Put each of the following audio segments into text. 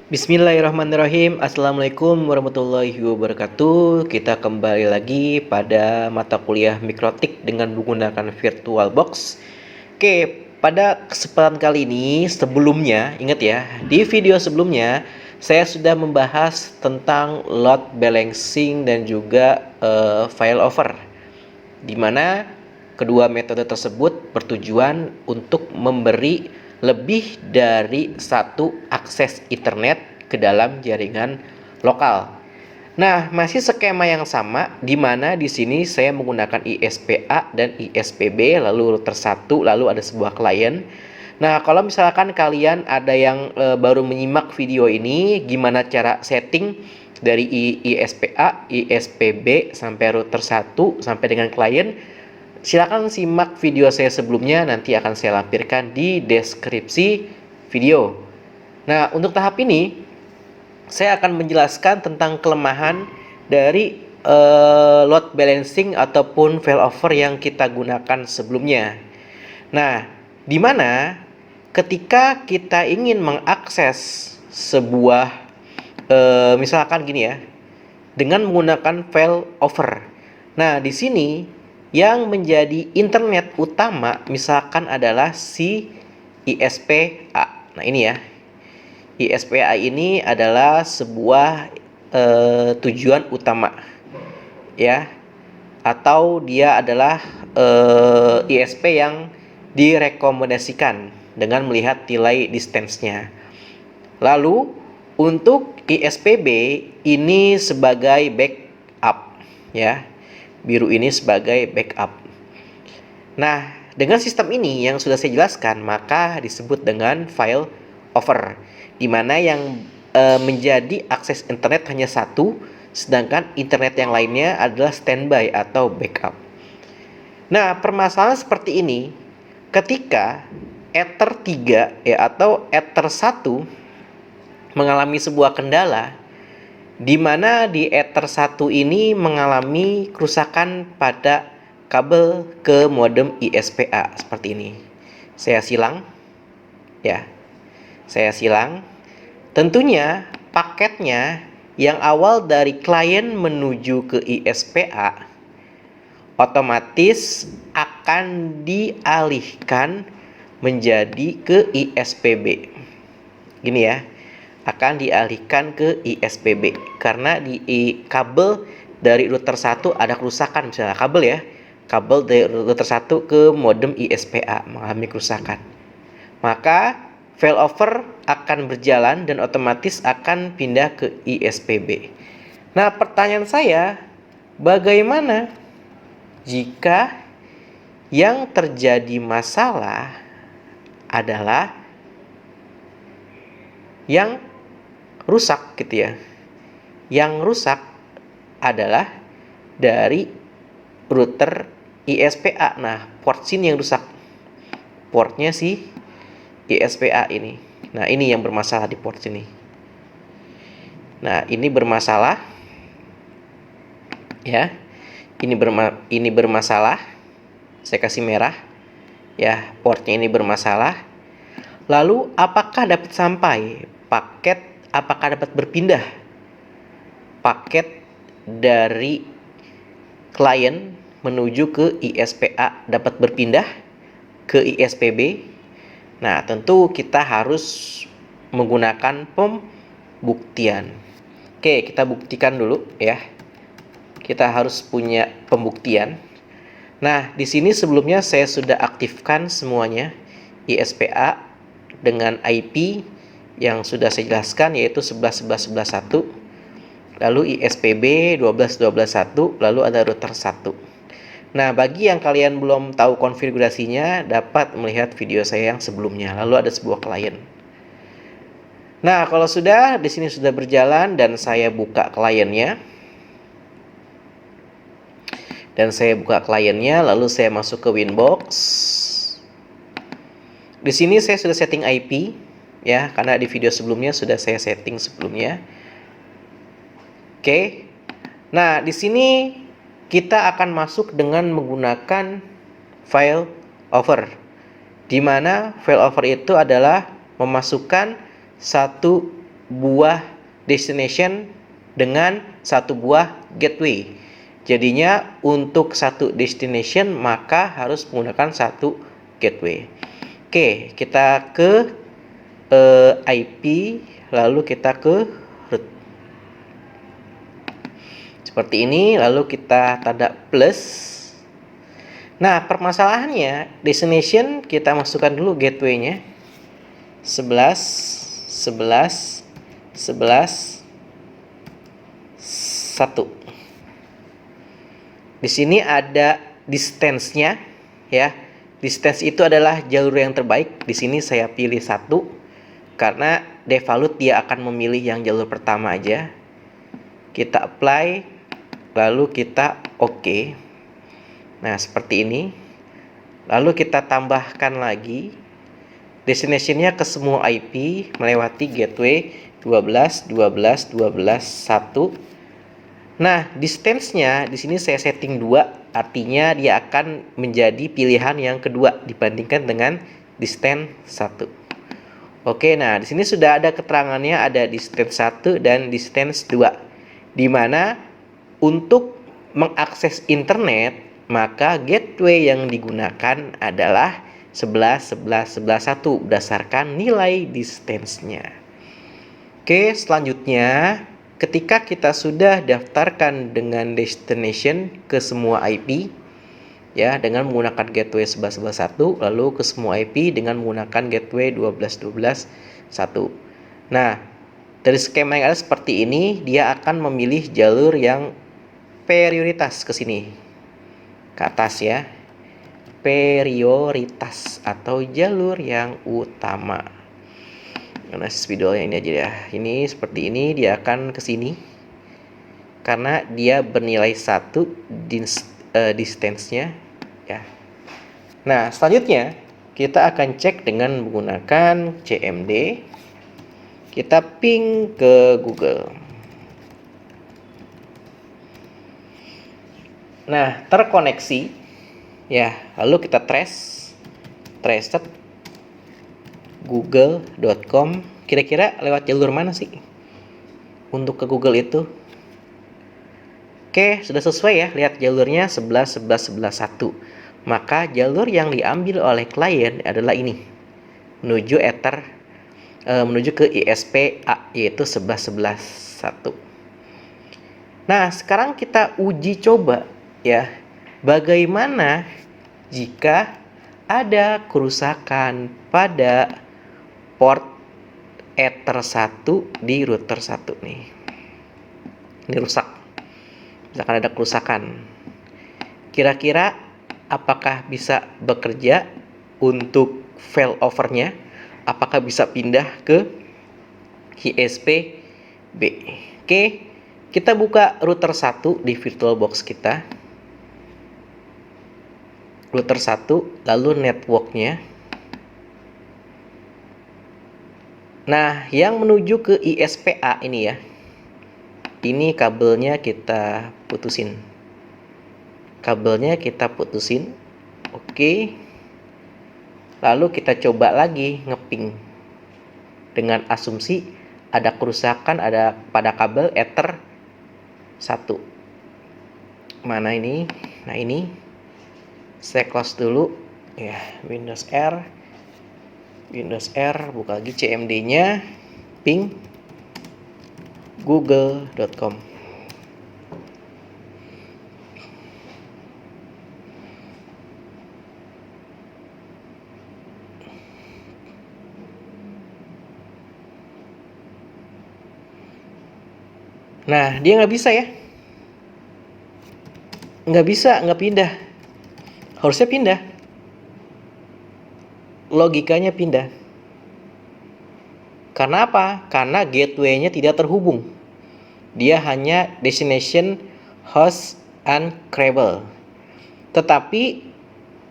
Bismillahirrahmanirrahim. Assalamualaikum warahmatullahi wabarakatuh. Kita kembali lagi pada mata kuliah mikrotik dengan menggunakan VirtualBox. Oke, pada kesempatan kali ini sebelumnya, ingat ya, di video sebelumnya saya sudah membahas tentang load balancing dan juga failover, di mana kedua metode tersebut bertujuan untuk memberi lebih dari satu akses internet ke dalam jaringan lokal. Nah, masih skema yang sama, di mana di sini saya menggunakan ISPA dan ISPB, lalu router 1, lalu ada sebuah klien. Nah, kalau misalkan kalian ada yang baru menyimak video ini, gimana cara setting dari ISPA, ISPB sampai router 1 sampai dengan klien, silakan simak video saya sebelumnya, nanti akan saya lampirkan di deskripsi video. Nah, untuk tahap ini saya akan menjelaskan tentang kelemahan dari load balancing ataupun failover yang kita gunakan sebelumnya. Nah, di mana ketika kita ingin mengakses sebuah misalkan gini ya, dengan menggunakan failover. Nah, di sini yang menjadi internet utama misalkan adalah si ISPA. Nah, ini ya. ISPA ini adalah sebuah tujuan utama ya, atau dia adalah ISP yang direkomendasikan dengan melihat delay distance-nya. Lalu untuk ISPB ini sebagai backup ya, biru ini sebagai backup. Nah, dengan sistem ini yang sudah saya jelaskan, maka disebut dengan failover, di mana yang menjadi akses internet hanya satu, sedangkan internet yang lainnya adalah standby atau backup. Nah, permasalahan seperti ini ketika Ether 3 ya atau Ether 1 mengalami sebuah kendala, di mana di Ether 1 ini mengalami kerusakan pada kabel ke modem ISPA seperti ini. Saya silang ya. Saya silang. Tentunya paketnya yang awal dari klien menuju ke ISPA otomatis akan dialihkan menjadi ke ISPB. Gini ya, akan dialihkan ke ISPB karena di kabel dari router 1 ada kerusakan, misalnya kabel ya. Kabel dari router 1 ke modem ISPA mengalami kerusakan. Maka failover akan berjalan dan otomatis akan pindah ke ISPB. Nah, pertanyaan saya, bagaimana jika yang terjadi masalah adalah yang rusak gitu ya. Yang rusak adalah dari router ISPA. Nah, port sini yang rusak. Portnya si ISPA ini. Nah, ini yang bermasalah di port sini. Nah, ini bermasalah. Ya. Ini bermasalah. Saya kasih merah. Ya, portnya ini bermasalah. Lalu, apakah dapat sampai paket? Apakah dapat berpindah paket dari klien menuju ke ISPA, dapat berpindah ke ISPB? Nah, tentu kita harus menggunakan pembuktian. Oke, kita buktikan dulu ya. Kita harus punya pembuktian. Nah, di sini sebelumnya saya sudah aktifkan semuanya ISPA dengan IP yang sudah saya jelaskan, yaitu 11.11.11.1. Lalu ISPB 12.12.1, lalu ada router 1. Nah, bagi yang kalian belum tahu konfigurasinya, dapat melihat video saya yang sebelumnya. Lalu ada sebuah klien. Nah, kalau sudah di sini sudah berjalan dan saya buka kliennya. Lalu saya masuk ke Winbox. Di sini saya sudah setting IP ya, karena di video sebelumnya sudah saya setting sebelumnya. Oke. Nah, di sini kita akan masuk dengan menggunakan failover, di mana failover itu adalah memasukkan satu buah destination dengan satu buah gateway. Jadinya untuk satu destination maka harus menggunakan satu gateway. Oke, kita ke IP, lalu kita ke root. Seperti ini, lalu kita tanda plus. Nah, permasalahannya destination kita masukkan dulu gateway-nya 11 11 11 1. Di sini ada distance-nya ya. Distance itu adalah jalur yang terbaik. Di sini saya pilih 1 karena default dia akan memilih yang jalur pertama aja. Kita apply, lalu kita OK. Nah, seperti ini. Lalu kita tambahkan lagi destination-nya ke semua IP melewati gateway 12 12 12 1. Nah, distance-nya di sini saya setting 2, artinya dia akan menjadi pilihan yang kedua dibandingkan dengan distance 1. Oke, nah di sini sudah ada keterangannya, ada distance 1 dan distance 2. Di mana untuk mengakses internet, maka gateway yang digunakan adalah 11 11 11 1 berdasarkan nilai distance-nya. Oke, selanjutnya ketika kita sudah daftarkan dengan destination ke semua IP ya dengan menggunakan gateway 11 11 1, lalu ke semua IP dengan menggunakan gateway 12 12 1. Nah, dari skema yang ada seperti ini, dia akan memilih jalur yang prioritas ke sini. Ke atas ya. Prioritas atau jalur yang utama. Analisis videonya ini aja ya. Ini seperti ini, dia akan ke sini karena dia bernilai 1 distance-nya ya. Nah, selanjutnya kita akan cek dengan menggunakan CMD. Kita ping ke Google. Nah, terkoneksi ya. Lalu kita traced google.com. Kira-kira lewat jalur mana sih untuk ke Google itu? Oke, sudah sesuai ya. Lihat jalurnya 11 11 11 1. Maka jalur yang diambil oleh klien adalah ini, menuju Ether, menuju ke ISP-A, yaitu 11 11 1. Nah, sekarang kita uji coba ya, bagaimana jika ada kerusakan pada port Ether 1 di router 1 nih. Ini rusak. Misalkan ada kerusakan. Kira-kira apakah bisa bekerja untuk failover-nya? Apakah bisa pindah ke ISP B? Oke, kita buka router 1 di VirtualBox kita. Router 1, lalu network-nya. Nah, yang menuju ke ISP-A ini ya. Ini kabelnya kita putusin. Kabelnya kita putusin. Oke. Lalu kita coba lagi ngeping. Dengan asumsi ada kerusakan ada pada kabel Ether 1. Mana ini? Nah, ini. Saya close dulu. Ya, Windows R, buka lagi CMD-nya, ping google.com. Nah, dia nggak bisa ya. Nggak bisa, nggak pindah. Harusnya pindah. Logikanya pindah. Karena apa? Karena gateway-nya tidak terhubung. Dia hanya destination, host, and cable. Tetapi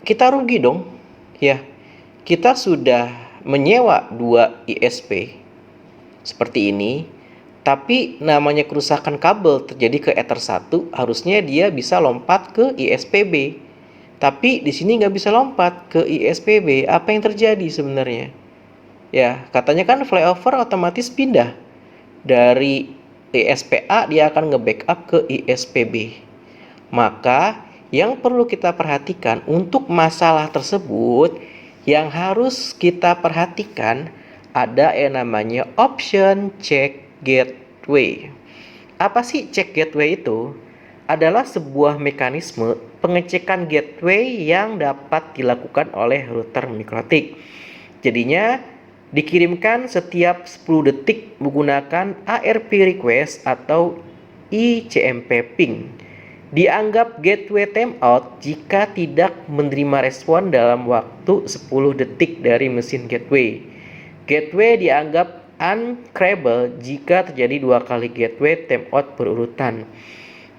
kita rugi dong. Ya, kita sudah menyewa 2 ISP seperti ini. Tapi namanya kerusakan kabel terjadi ke Ether 1, harusnya dia bisa lompat ke ISPB. Tapi di sini nggak bisa lompat ke ISPB. Apa yang terjadi sebenarnya? Ya, katanya kan flyover otomatis pindah. dari ISPA dia akan nge-backup ke ISPB. Maka yang perlu kita perhatikan untuk masalah tersebut, yang harus kita perhatikan ada yang namanya option check gateway. Apa sih check gateway itu? Adalah sebuah mekanisme pengecekan gateway yang dapat dilakukan oleh router mikrotik. Jadinya dikirimkan setiap 10 detik menggunakan ARP request atau ICMP ping. Dianggap gateway timeout jika tidak menerima respon dalam waktu 10 detik dari mesin gateway. Gateway dianggap uncrable jika terjadi 2 kali gateway timeout berurutan.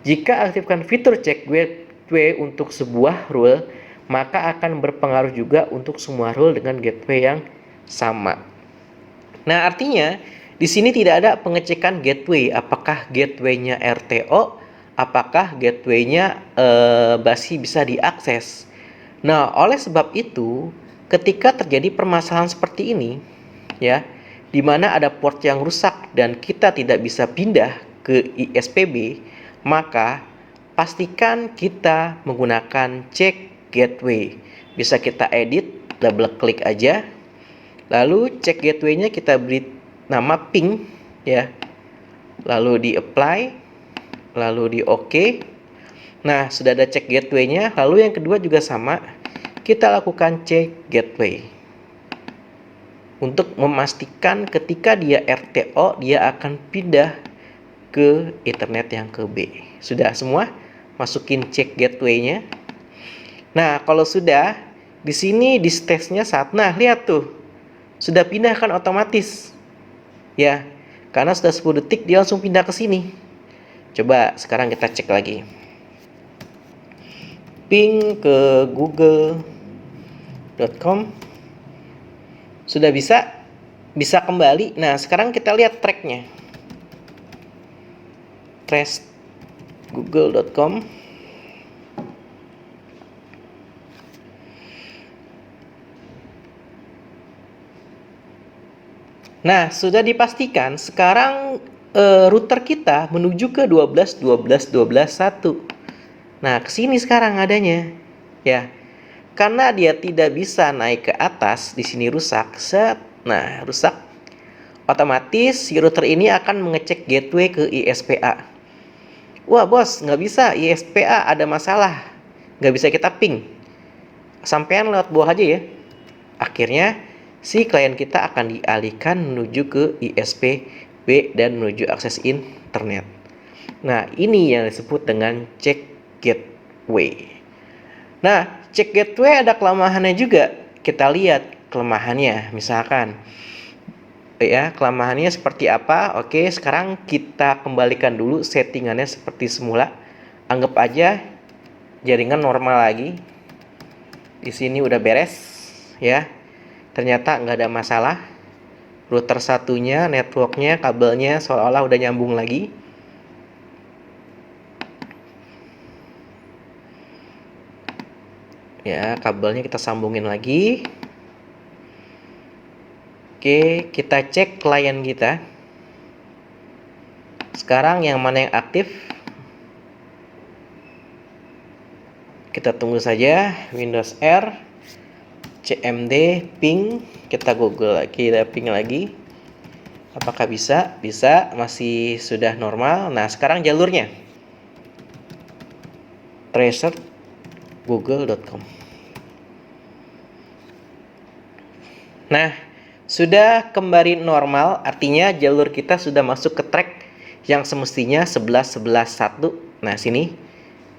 Jika aktifkan fitur check gateway untuk sebuah rule, maka akan berpengaruh juga untuk semua rule dengan gateway yang sama. Nah, artinya di sini tidak ada pengecekan gateway, apakah gateway-nya RTO, apakah gateway-nya masih bisa diakses. Nah, oleh sebab itu, ketika terjadi permasalahan seperti ini, ya, di mana ada port yang rusak dan kita tidak bisa pindah ke ISPB, maka pastikan kita menggunakan check gateway. Bisa kita edit, double klik aja. Lalu check gateway-nya kita beri nama ping, ya. Lalu di apply, lalu di OK. Nah, sudah ada check gateway-nya. Lalu yang kedua juga sama, kita lakukan check gateway untuk memastikan ketika dia RTO, dia akan pindah ke Ethernet yang ke B. Sudah semua? Masukin check gateway-nya. Nah, kalau sudah, di sini di stage-nya saat, nah lihat tuh, sudah pindah kan otomatis, ya, karena sudah 10 detik dia langsung pindah ke sini. Coba sekarang kita cek lagi, ping ke google.com, sudah bisa kembali. Nah, sekarang kita lihat tracknya, trace google.com. Nah, sudah dipastikan sekarang router kita menuju ke 12.12.12.1. Nah, kesini sekarang adanya, ya. Karena dia tidak bisa naik ke atas, di sini rusak. Nah, rusak. Otomatis si router ini akan mengecek gateway ke ISPA. Wah, bos, nggak bisa, ISPA ada masalah. Nggak bisa kita ping. Sampean lewat bawah aja ya. Akhirnya si klien kita akan dialihkan menuju ke ISPB dan menuju akses internet. Nah, ini yang disebut dengan check gateway. Nah, check gateway ada kelemahannya juga. Kita lihat kelemahannya, misalkan, ya, kelemahannya seperti apa. Oke, sekarang kita kembalikan dulu settingannya seperti semula. Anggap aja jaringan normal lagi. Di sini udah beres, ya. Ternyata nggak ada masalah. Router satunya, networknya, kabelnya seolah-olah udah nyambung lagi. Ya, kabelnya kita sambungin lagi. Oke, kita cek klien kita. Sekarang yang mana yang aktif? Kita tunggu saja. Windows R, CMD, ping. Kita Google lagi, kita ping lagi. Apakah bisa? Bisa, masih sudah normal. Nah, sekarang jalurnya tracer google.com. Nah, sudah kembali normal, artinya jalur kita sudah masuk ke track yang semestinya 11.11.1. Nah, sini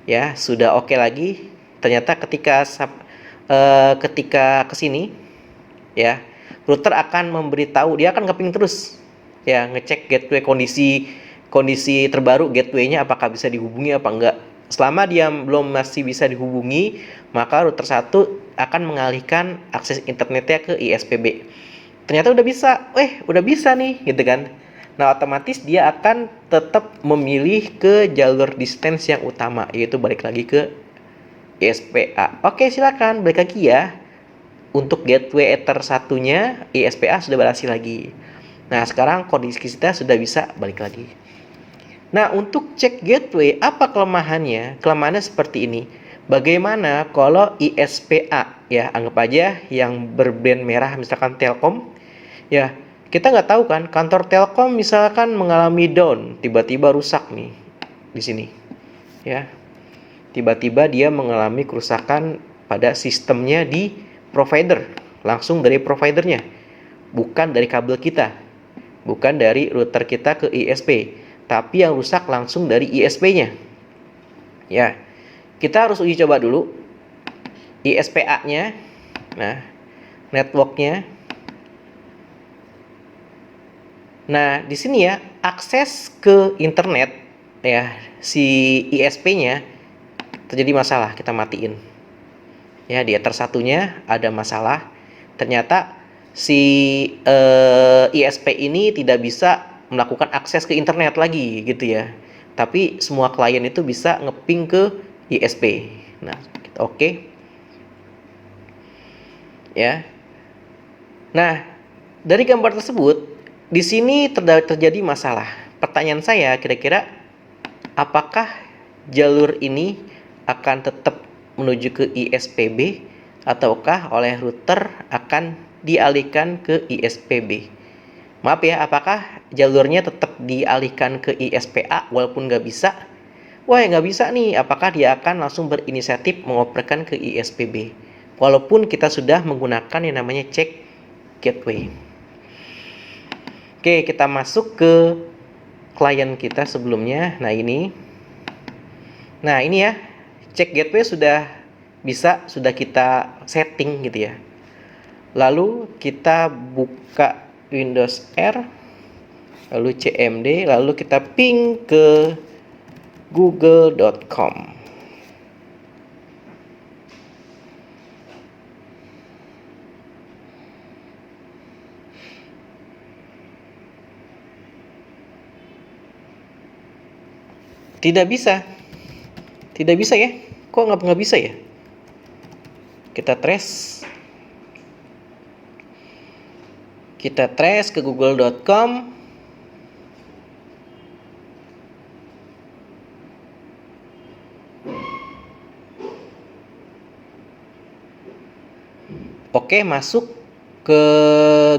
ya sudah oke lagi. Ternyata ketika ke sini, ya, router akan memberitahu, dia akan ngeping terus, ya, ngecek gateway kondisi terbaru gateway-nya apakah bisa dihubungi apa enggak. Selama dia belum masih bisa dihubungi, maka router 1 akan mengalihkan akses internetnya ke ISPB. Ternyata udah bisa nih, gitu kan. Nah, otomatis dia akan tetap memilih ke jalur distance yang utama, yaitu balik lagi ke ISPA. Oke, silakan balik lagi ya. Untuk gateway Ether satunya, ISPA sudah berhasil lagi. Nah, sekarang kondisi kita sudah bisa balik lagi. Nah, untuk cek gateway, apa kelemahannya? Kelemahannya seperti ini. Bagaimana kalau ISPA, ya anggap aja yang berbrand merah, misalkan Telkom, ya kita nggak tahu kan, kantor Telkom misalkan mengalami down, tiba-tiba rusak nih di sini, ya tiba-tiba dia mengalami kerusakan pada sistemnya di provider, langsung dari providernya, bukan dari kabel kita, bukan dari router kita ke ISP, tapi yang rusak langsung dari ISP-nya. Ya, kita harus uji coba dulu ISPA-nya, nah, network-nya. Nah, di sini ya, akses ke internet ya si ISP-nya terjadi masalah, kita matiin. Ya, di ether satunya ada masalah. Ternyata si ISP ini tidak bisa melakukan akses ke internet lagi gitu ya. Tapi semua klien itu bisa ngeping ke ISP. Nah, oke. Ya. Nah, dari gambar tersebut di sini terjadi masalah. Pertanyaan saya kira-kira apakah jalur ini akan tetap menuju ke ISPB ataukah oleh router akan dialihkan ke ISPB? Maaf ya, apakah jalurnya tetap dialihkan ke ISPA walaupun nggak bisa? Wah, nggak bisa nih. Apakah dia akan langsung berinisiatif mengoperasikan ke ISPB? Walaupun kita sudah menggunakan yang namanya check gateway. Oke, kita masuk ke klien kita sebelumnya. Nah, ini ya, check gateway sudah kita setting gitu ya. Lalu kita buka Windows R, lalu CMD, lalu kita ping ke google.com. Tidak bisa ya, kok nggak bisa ya? Kita trace ke google.com. Oke, masuk ke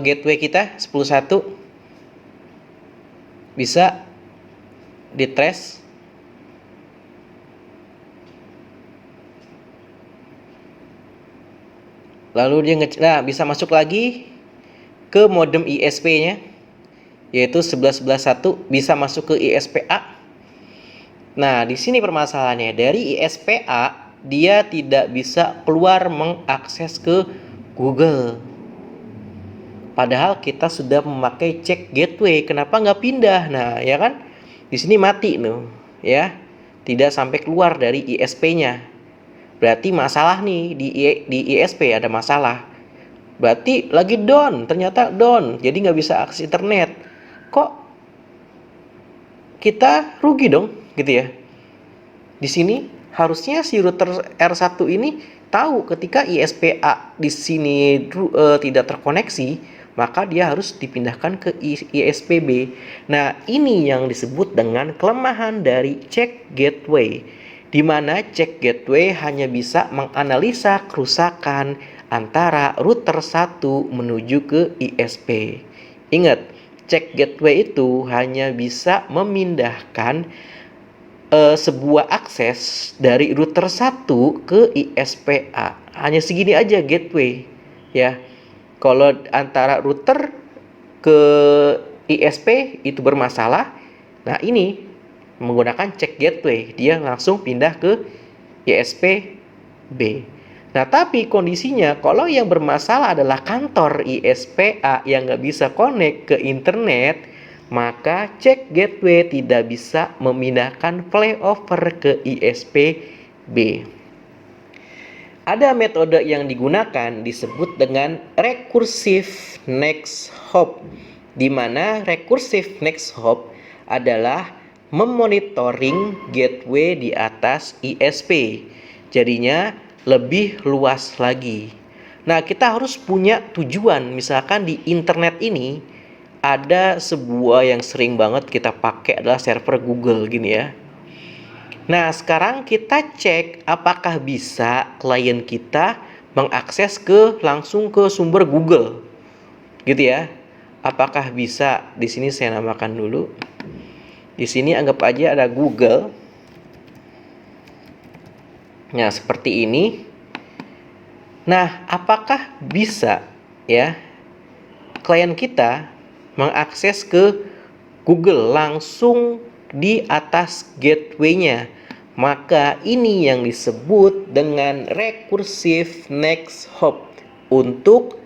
gateway kita 10.1, bisa di trace. Lalu dia bisa masuk lagi ke modem ISP-nya, yaitu 11.11.1, bisa masuk ke ISPA. Nah, di sini permasalahannya, dari ISPA dia tidak bisa keluar mengakses ke Google. Padahal kita sudah memakai check gateway, kenapa nggak pindah? Nah, ya kan? Di sini mati nih, ya. Tidak sampai keluar dari ISP-nya. Berarti masalah nih di ISP ada masalah. Berarti lagi down, ternyata down, jadi nggak bisa akses internet. Kok kita rugi dong, gitu ya? Di sini harusnya si router R1 ini tahu ketika ISPA di sini tidak terkoneksi, maka dia harus dipindahkan ke ISPB. Nah, ini yang disebut dengan kelemahan dari check gateway, di mana check gateway hanya bisa menganalisa kerusakan antara router 1 menuju ke ISP. Ingat, check gateway itu hanya bisa memindahkan sebuah akses dari router 1 ke ISPA. Hanya segini aja gateway, ya. Kalau antara router ke ISP itu bermasalah, nah ini menggunakan check gateway, dia langsung pindah ke ISPB. Nah, tapi kondisinya kalau yang bermasalah adalah kantor ISPA yang nggak bisa connect ke internet, maka check gateway tidak bisa memindahkan flyover ke ISPB. Ada metode yang digunakan disebut dengan recursive next hop, di mana recursive next hop adalah memonitoring gateway di atas ISP. Jadinya lebih luas lagi. Nah, kita harus punya tujuan, misalkan di internet ini ada sebuah yang sering banget kita pakai adalah server Google gini ya. Nah, sekarang kita cek apakah bisa klien kita mengakses langsung ke sumber Google. Gitu ya. Apakah bisa? Di sini saya namakan dulu. Di sini anggap aja ada Google. Nah, seperti ini. Nah, apakah bisa ya klien kita mengakses ke Google langsung di atas gateway-nya? Maka ini yang disebut dengan recursive next hop untuk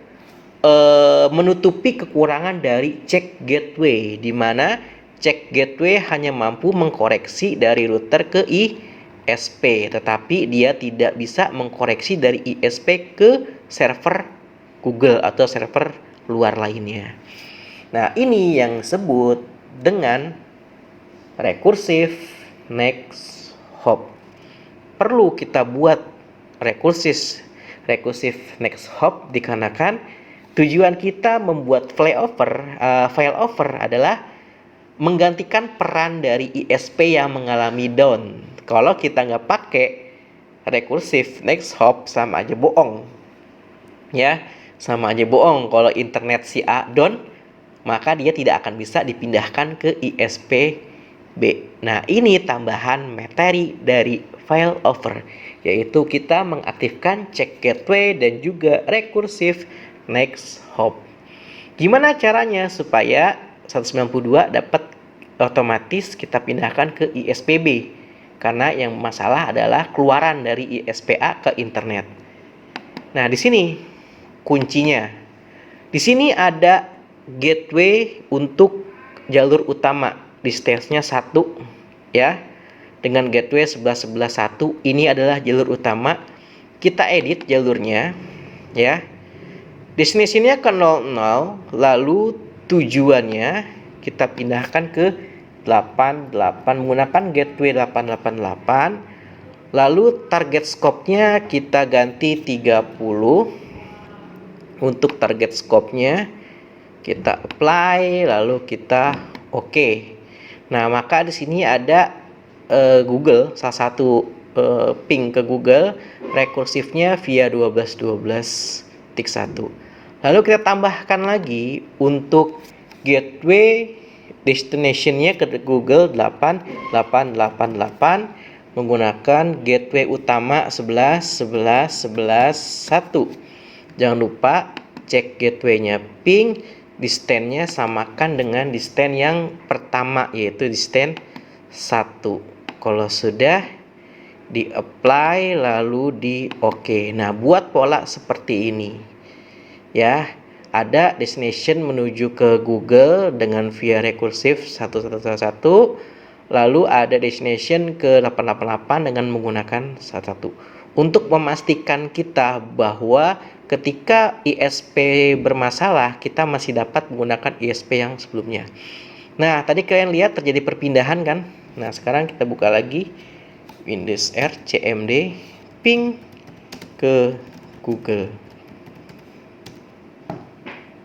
menutupi kekurangan dari check gateway, di mana check gateway hanya mampu mengkoreksi dari router ke ISP, tetapi dia tidak bisa mengkoreksi dari ISP ke server Google atau server luar lainnya. Nah, ini yang disebut dengan recursive next hop. Perlu kita buat recursive next hop dikarenakan tujuan kita membuat failover adalah menggantikan peran dari ISP yang mengalami down. Kalau kita nggak pakai recursive next hop, sama aja bohong. Ya, sama aja bohong. Kalau internet si A down, maka dia tidak akan bisa dipindahkan ke ISP B. Nah, ini tambahan materi dari failover, yaitu kita mengaktifkan check gateway dan juga recursive next hop. Gimana caranya supaya 192 dapat otomatis kita pindahkan ke ISPB? Karena yang masalah adalah keluaran dari ISPA ke internet. Nah, di sini kuncinya. Di sini ada gateway untuk jalur utama, di stage-nya 1 ya. Dengan gateway 11.11.1, ini adalah jalur utama. Kita edit jalurnya ya. Destinasinya ke 00, lalu tujuannya kita pindahkan ke 88 menggunakan gateway 888. Lalu target scope-nya kita ganti 30. Untuk target scope-nya kita apply, lalu kita oke. Nah, maka di sini ada Google, salah satu ping ke Google, rekursifnya via 12.12.1. Lalu kita tambahkan lagi untuk gateway destination-nya ke Google 8888 menggunakan gateway utama 11.11.11.1. Jangan lupa cek gateway-nya ping, distance-nya samakan dengan distance yang pertama, yaitu distance 1. Kalau sudah di apply lalu di oke. Nah, buat pola seperti ini ya, ada destination menuju ke Google dengan via recursive 1111, lalu ada destination ke 888 dengan menggunakan 11. Untuk memastikan kita bahwa ketika ISP bermasalah, kita masih dapat menggunakan ISP yang sebelumnya. Nah, tadi kalian lihat terjadi perpindahan kan? Nah, sekarang kita buka lagi Windows R CMD ping ke Google.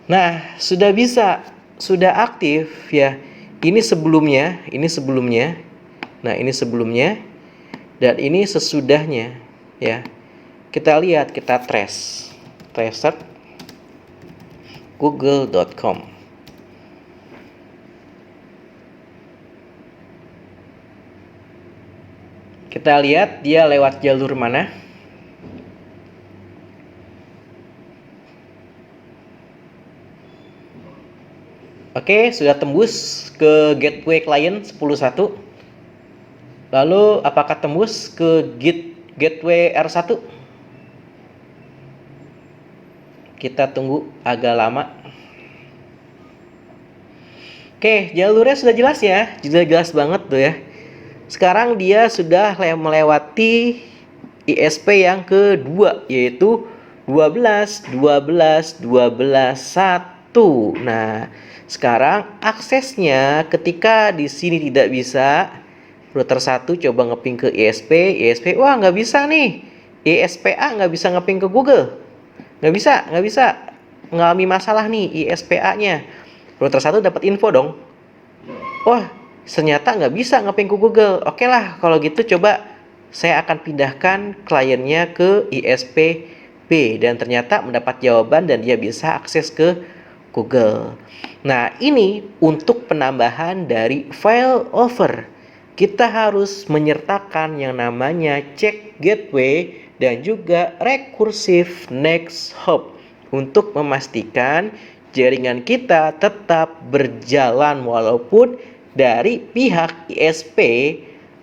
Nah, sudah bisa, sudah aktif ya. Ini sebelumnya. Nah, ini sebelumnya dan ini sesudahnya ya. Kita lihat, kita trace google.com. Kita lihat dia lewat jalur mana. Oke, sudah tembus ke gateway client 10.1. Lalu apakah tembus ke gateway R1? Kita tunggu agak lama. Oke, jalurnya sudah jelas ya. Sudah jelas banget tuh ya. Sekarang dia sudah melewati ISP yang kedua, yaitu 12.12.12.1. Nah, sekarang aksesnya ketika di sini tidak bisa, router 1 coba ngeping ke ISP, wah nggak bisa nih, ISPA nggak bisa ngeping ke Google, nggak bisa, mengalami masalah nih ISPA-nya. router 1 dapat info dong. Wah, ternyata nggak bisa ngeping ke Google. Oke lah, kalau gitu coba saya akan pindahkan kliennya ke ISP B dan ternyata mendapat jawaban dan dia bisa akses ke Google. Nah, ini untuk penambahan dari failover. Kita harus menyertakan yang namanya check gateway dan juga recursive next hop untuk memastikan jaringan kita tetap berjalan walaupun dari pihak ISP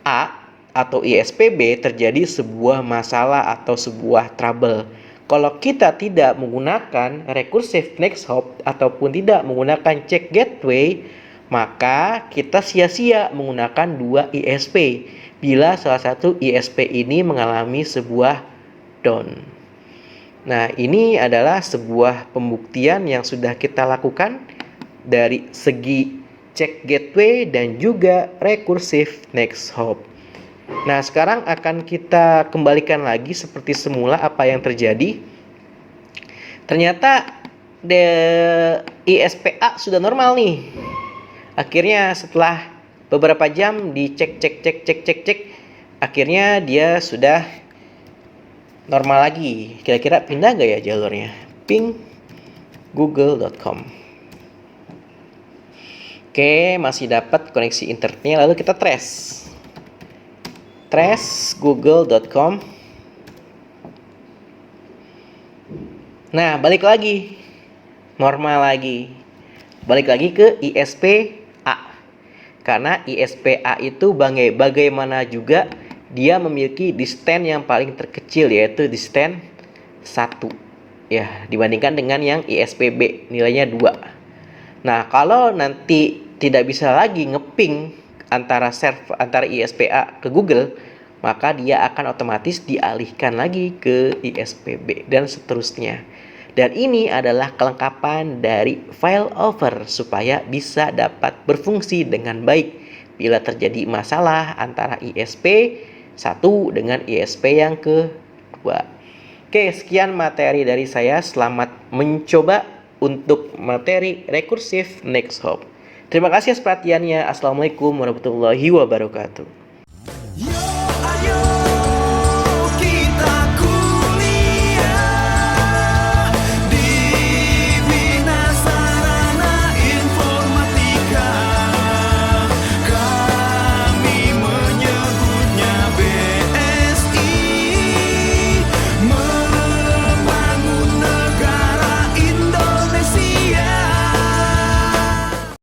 A atau ISP B terjadi sebuah masalah atau sebuah trouble. Kalau kita tidak menggunakan recursive next hop ataupun tidak menggunakan check gateway, maka kita sia-sia menggunakan dua ISP bila salah satu ISP ini mengalami sebuah down. Nah, ini adalah sebuah pembuktian yang sudah kita lakukan dari segi check gateway dan juga recursive next hop. Nah, sekarang akan kita kembalikan lagi seperti semula apa yang terjadi. Ternyata ISPA sudah normal nih. Akhirnya setelah beberapa jam dicek, akhirnya dia sudah normal lagi. Kira-kira pindah gak ya jalurnya? Ping google.com. Oke, masih dapat koneksi internetnya. Lalu kita trace google.com. Nah, balik lagi. Normal lagi. Balik lagi ke ISP A. Karena ISP A itu bagaimana juga dia memiliki distance yang paling terkecil, yaitu distance 1. Ya, dibandingkan dengan yang ISP B nilainya 2. Nah, kalau nanti tidak bisa lagi ngeping antara ISP A ke Google, maka dia akan otomatis dialihkan lagi ke ISP B dan seterusnya. Dan ini adalah kelengkapan dari failover supaya bisa dapat berfungsi dengan baik bila terjadi masalah antara ISP 1 dengan ISP yang kedua. Oke, sekian materi dari saya. Selamat mencoba untuk materi recursive next hop. Terima kasih atas perhatiannya. Assalamualaikum warahmatullahi wabarakatuh.